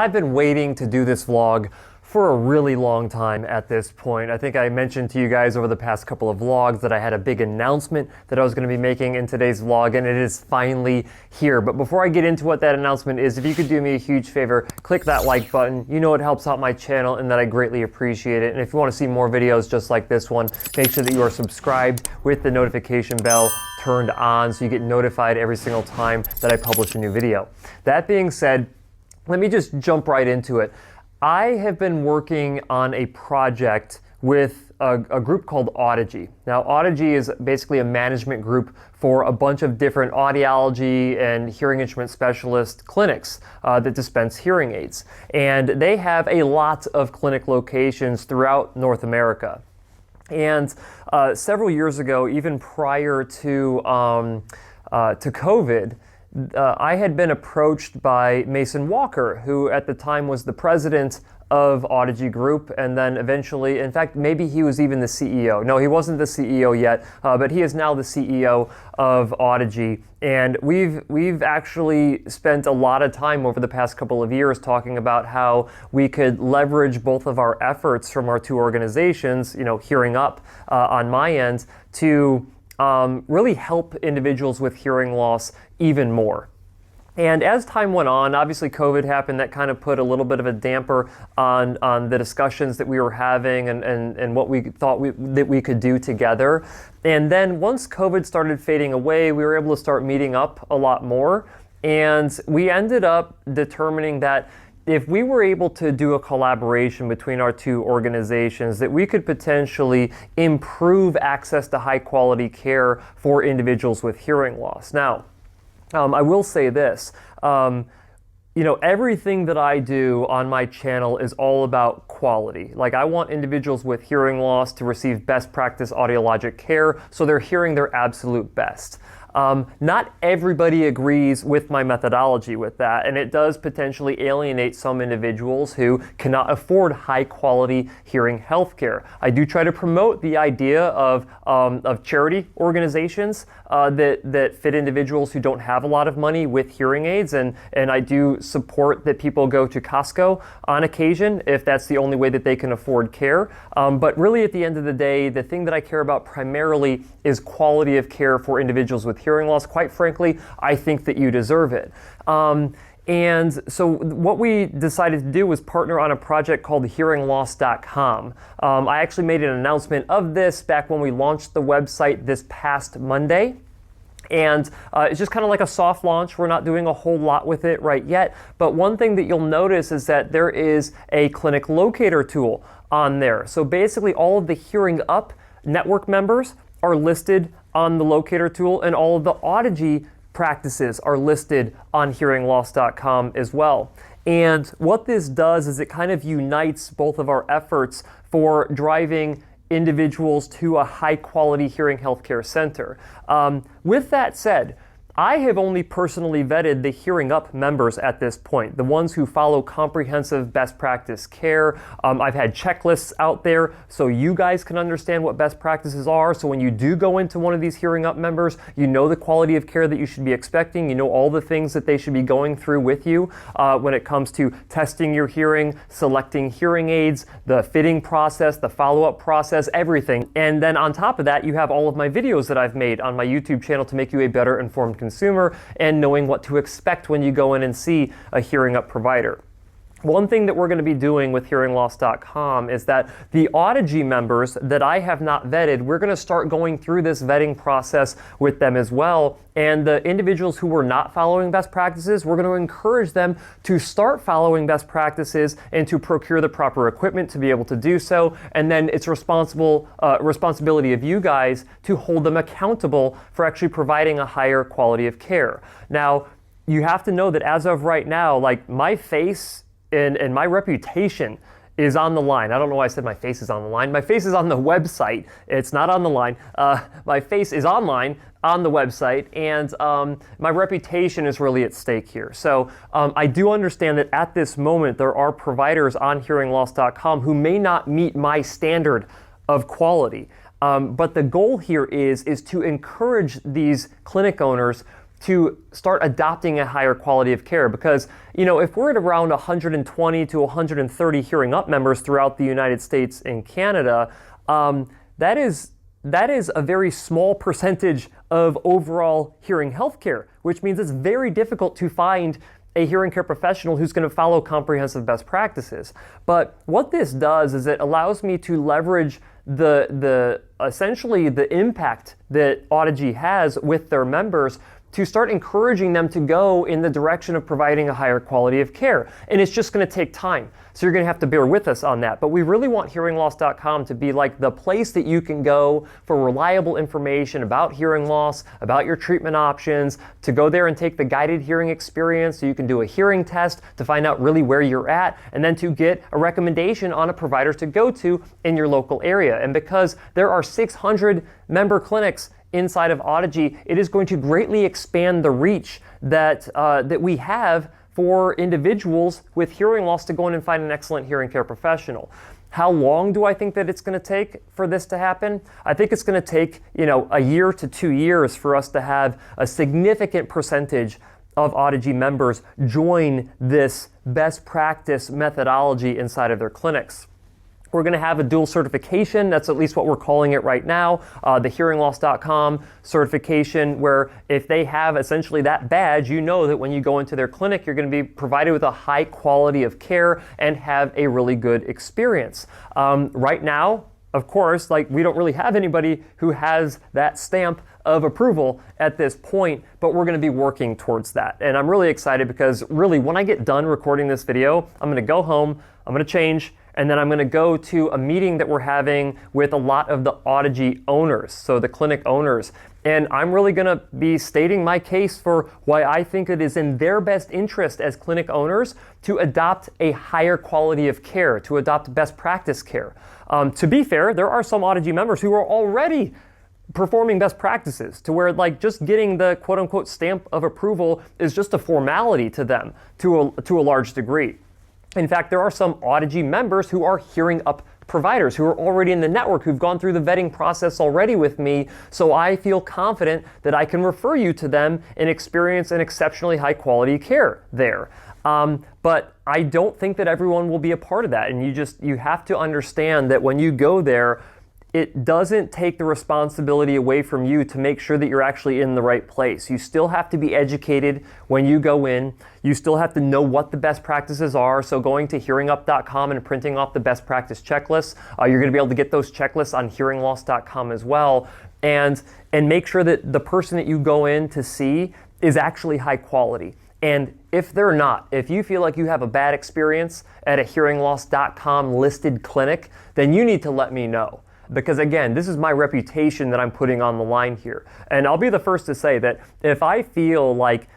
I've been waiting to do this vlog for a really long time at this point. I think I mentioned to you guys over the past couple of vlogs that I had a big announcement that I was going to be making in today's vlog, and it is finally here. But before I get into what that announcement is, if you could do me a huge favor, click that like button. You know it helps out my channel and that I greatly appreciate it. And if you want to see more videos just like this one, make sure that you are subscribed with the notification bell turned on so you get notified every single time that I publish a new video. That being said, let me just jump right into it. I have been working on a project with a group called Audigy. Now, Audigy is basically a management group for a bunch of different audiology and hearing instrument specialist clinics that dispense hearing aids. And they have a lot of clinic locations throughout North America. And several years ago, even prior to COVID, I had been approached by Mason Walker, who at the time was the president of Audigy Group, and then eventually, in fact, maybe he was even the CEO. No, he wasn't the CEO yet, but he is now the CEO of Audigy. And we've actually spent a lot of time over the past couple of years talking about how we could leverage both of our efforts from our two organizations, you know, Hearing Up on my end, to really help individuals with hearing loss even more. And as time went on, obviously COVID happened. That kind of put a little bit of a damper on the discussions that we were having and what we thought that we could do together. And then once COVID started fading away, we were able to start meeting up a lot more. And we ended up determining that if we were able to do a collaboration between our two organizations, that we could potentially improve access to high quality care for individuals with hearing loss. Now, I will say this, you know, everything that I do on my channel is all about quality. Like, I want individuals with hearing loss to receive best practice audiologic care so they're hearing their absolute best. Not everybody agrees with my methodology with that, and it does potentially alienate some individuals who cannot afford high quality hearing healthcare. I do try to promote the idea of charity organizations that fit individuals who don't have a lot of money with hearing aids, and I do support that people go to Costco on occasion if that's the only way that they can afford care. But really at the end of the day, the thing that I care about primarily is quality of care for individuals with hearing loss. Quite frankly, I think that you deserve it. And so what we decided to do was partner on a project called HearingLoss.com. I actually made an announcement of this back when we launched the website this past Monday. And it's just kind of like a soft launch. We're not doing a whole lot with it right yet. But one thing that you'll notice is that there is a clinic locator tool on there. So basically all of the Hearing Up network members are listed on the locator tool, and all of the Audigy practices are listed on HearingLoss.com as well. And what this does is it kind of unites both of our efforts for driving individuals to a high quality hearing healthcare center. With that said, I have only personally vetted the Hearing Up members at this point, the ones who follow comprehensive best practice care. I've had checklists out there so you guys can understand what best practices are. So when you do go into one of these Hearing Up members, you know the quality of care that you should be expecting. You know all the things that they should be going through with you when it comes to testing your hearing, selecting hearing aids, the fitting process, the follow-up process, everything. And then on top of that, you have all of my videos that I've made on my YouTube channel to make you a better informed consumer and knowing what to expect when you go in and see a Hearing Up provider. One thing that we're going to be doing with HearingLoss.com is that the Audigy members that I have not vetted, we're going to start going through this vetting process with them as well. And the individuals who were not following best practices, we're going to encourage them to start following best practices and to procure the proper equipment to be able to do so. And then it's responsibility of you guys to hold them accountable for actually providing a higher quality of care. Now, you have to know that as of right now, like, my face and my reputation is on the line. I don't know why I said my face is on the line. My face is on the website. It's not on the line. My face is online on the website, and my reputation is really at stake here. So I do understand that at this moment there are providers on HearingLoss.com who may not meet my standard of quality. But the goal here is to encourage these clinic owners to start adopting a higher quality of care. Because, if we're at around 120 to 130 hearing up members throughout the United States and Canada, that is a very small percentage of overall hearing healthcare, which means it's very difficult to find a hearing care professional who's going to follow comprehensive best practices. But what this does is it allows me to leverage essentially the impact that Audigy has with their members to start encouraging them to go in the direction of providing a higher quality of care. And it's just going to take time. So you're going to have to bear with us on that. But we really want hearingloss.com to be like the place that you can go for reliable information about hearing loss, about your treatment options, to go there and take the guided hearing experience so you can do a hearing test to find out really where you're at, and then to get a recommendation on a provider to go to in your local area. And because there are 600 member clinics inside of Audigy, it is going to greatly expand the reach that we have for individuals with hearing loss to go in and find an excellent hearing care professional. How long do I think that it's going to take for this to happen? I think it's going to take, a year to 2 years for us to have a significant percentage of Audigy members join this best practice methodology inside of their clinics. We're going to have a dual certification. That's at least what we're calling it right now, the hearingloss.com certification, where if they have essentially that badge, that when you go into their clinic, you're going to be provided with a high quality of care and have a really good experience. Right now, of course, we don't really have anybody who has that stamp of approval at this point, but we're going to be working towards that. And I'm really excited because really when I get done recording this video, I'm going to go home, I'm going to change, and then I'm going to go to a meeting that we're having with a lot of the Audigy owners, so the clinic owners. And I'm really going to be stating my case for why I think it is in their best interest as clinic owners to adopt a higher quality of care, to adopt best practice care. To be fair, there are some Audigy members who are already performing best practices to where just getting the quote unquote stamp of approval is just a formality to them to a large degree. In fact, there are some Audigy members who are hearing up providers who are already in the network, who've gone through the vetting process already with me, so I feel confident that I can refer you to them and experience an exceptionally high quality care there. But I don't think that everyone will be a part of that, and you have to understand that when you go there, it doesn't take the responsibility away from you to make sure that you're actually in the right place. You still have to be educated when you go in. You still have to know what the best practices are. So going to hearingup.com and printing off the best practice checklists, you're going to be able to get those checklists on hearingloss.com as well. And make sure that the person that you go in to see is actually high quality. And if they're not, if you feel like you have a bad experience at a hearingloss.com listed clinic, then you need to let me know. Because again, this is my reputation that I'm putting on the line here. And I'll be the first to say that if I feel like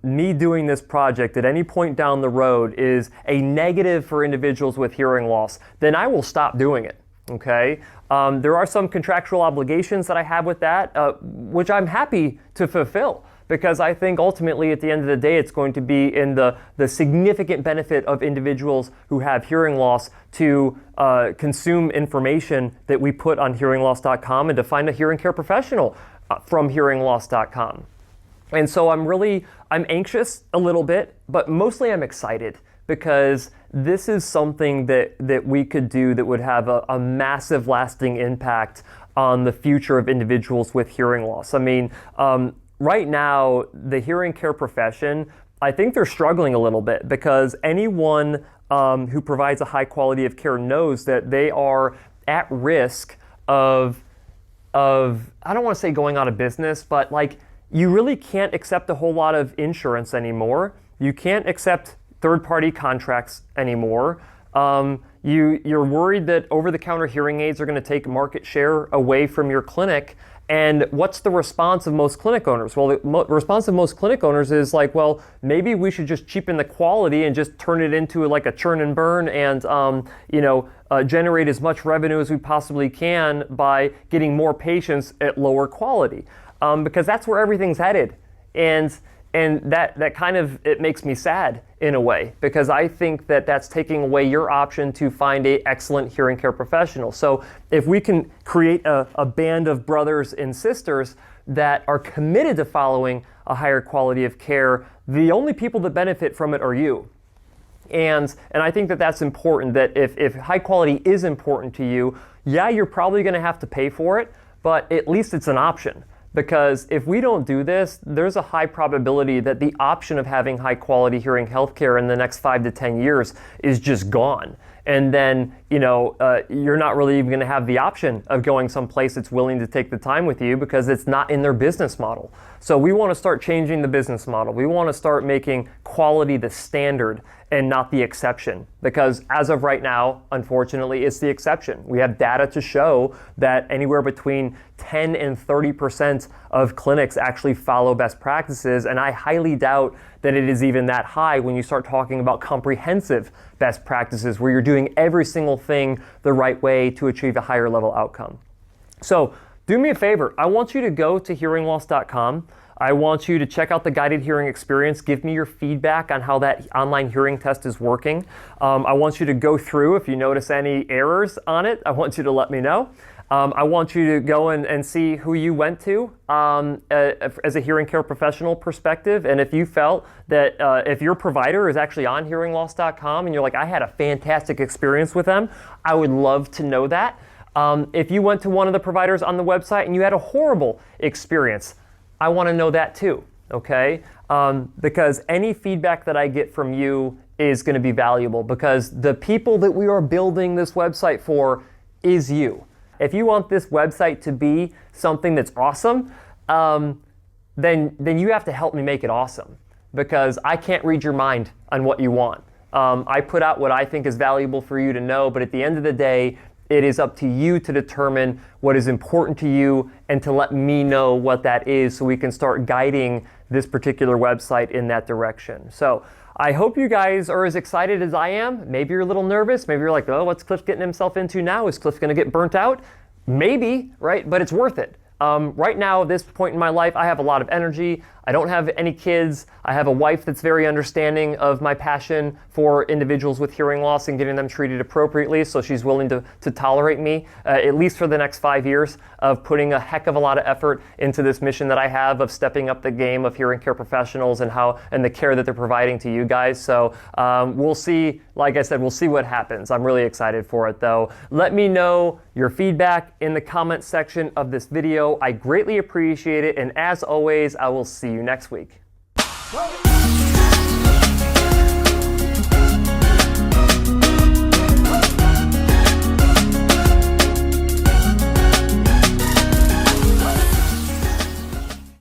me doing this project at any point down the road is a negative for individuals with hearing loss, then I will stop doing it, okay? There are some contractual obligations that I have with that, which I'm happy to fulfill. Because I think ultimately at the end of the day, it's going to be in the significant benefit of individuals who have hearing loss to consume information that we put on hearingloss.com and to find a hearing care professional from hearingloss.com. And so I'm anxious a little bit, but mostly I'm excited because this is something that we could do that would have a massive lasting impact on the future of individuals with hearing loss. I mean, right now, the hearing care profession, I think they're struggling a little bit because anyone who provides a high quality of care knows that they are at risk of I don't want to say going out of business, but you really can't accept a whole lot of insurance anymore. You can't accept third-party contracts anymore. You're worried that over-the-counter hearing aids are going to take market share away from your clinic. And what's the response of most clinic owners? Well, the response of most clinic owners is well, maybe we should just cheapen the quality and just turn it into a churn and burn and, generate as much revenue as we possibly can by getting more patients at lower quality. Because that's where everything's headed. And that kind of, it makes me sad in a way, because I think that that's taking away your option to find an excellent hearing care professional. So if we can create a band of brothers and sisters that are committed to following a higher quality of care, the only people that benefit from it are you. And I think that that's important, that if high quality is important to you, yeah, you're probably going to have to pay for it, but at least it's an option. Because if we don't do this, there's a high probability that the option of having high quality hearing healthcare in the next 5 to 10 years is just gone. And then, you're not really even going to have the option of going someplace that's willing to take the time with you because it's not in their business model. So we want to start changing the business model. We want to start making quality the standard and not the exception. Because as of right now, unfortunately, it's the exception. We have data to show that anywhere between 10 and 30% of clinics actually follow best practices, and I highly doubt that it is even that high when you start talking about comprehensive best practices where you're doing every single thing the right way to achieve a higher level outcome. So do me a favor. I want you to go to hearingloss.com. I want you to check out the guided hearing experience. Give me your feedback on how that online hearing test is working. I want you to go through, if you notice any errors on it, I want you to let me know. I want you to go and see who you went to as a hearing care professional perspective. And if you felt that if your provider is actually on hearingloss.com and you're like, I had a fantastic experience with them, I would love to know that. If you went to one of the providers on the website and you had a horrible experience, I want to know that too, okay? Because any feedback that I get from you is going to be valuable, because the people that we are building this website for is you. If you want this website to be something that's awesome, then you have to help me make it awesome, because I can't read your mind on what you want. I put out what I think is valuable for you to know, but at the end of the day, it is up to you to determine what is important to you and to let me know what that is so we can start guiding this particular website in that direction. So I hope you guys are as excited as I am. Maybe you're a little nervous. Maybe you're like, oh, what's Cliff getting himself into now? Is Cliff going to get burnt out? Maybe, right? But it's worth it. Right now, at this point in my life, I have a lot of energy. I don't have any kids. I have a wife that's very understanding of my passion for individuals with hearing loss and getting them treated appropriately, so she's willing to tolerate me, at least for the next 5 years, of putting a heck of a lot of effort into this mission that I have of stepping up the game of hearing care professionals and the care that they're providing to you guys. So we'll see, like I said, we'll see what happens. I'm really excited for it though. Let me know your feedback in the comment section of this video. I greatly appreciate it, and as always, I will see you next week.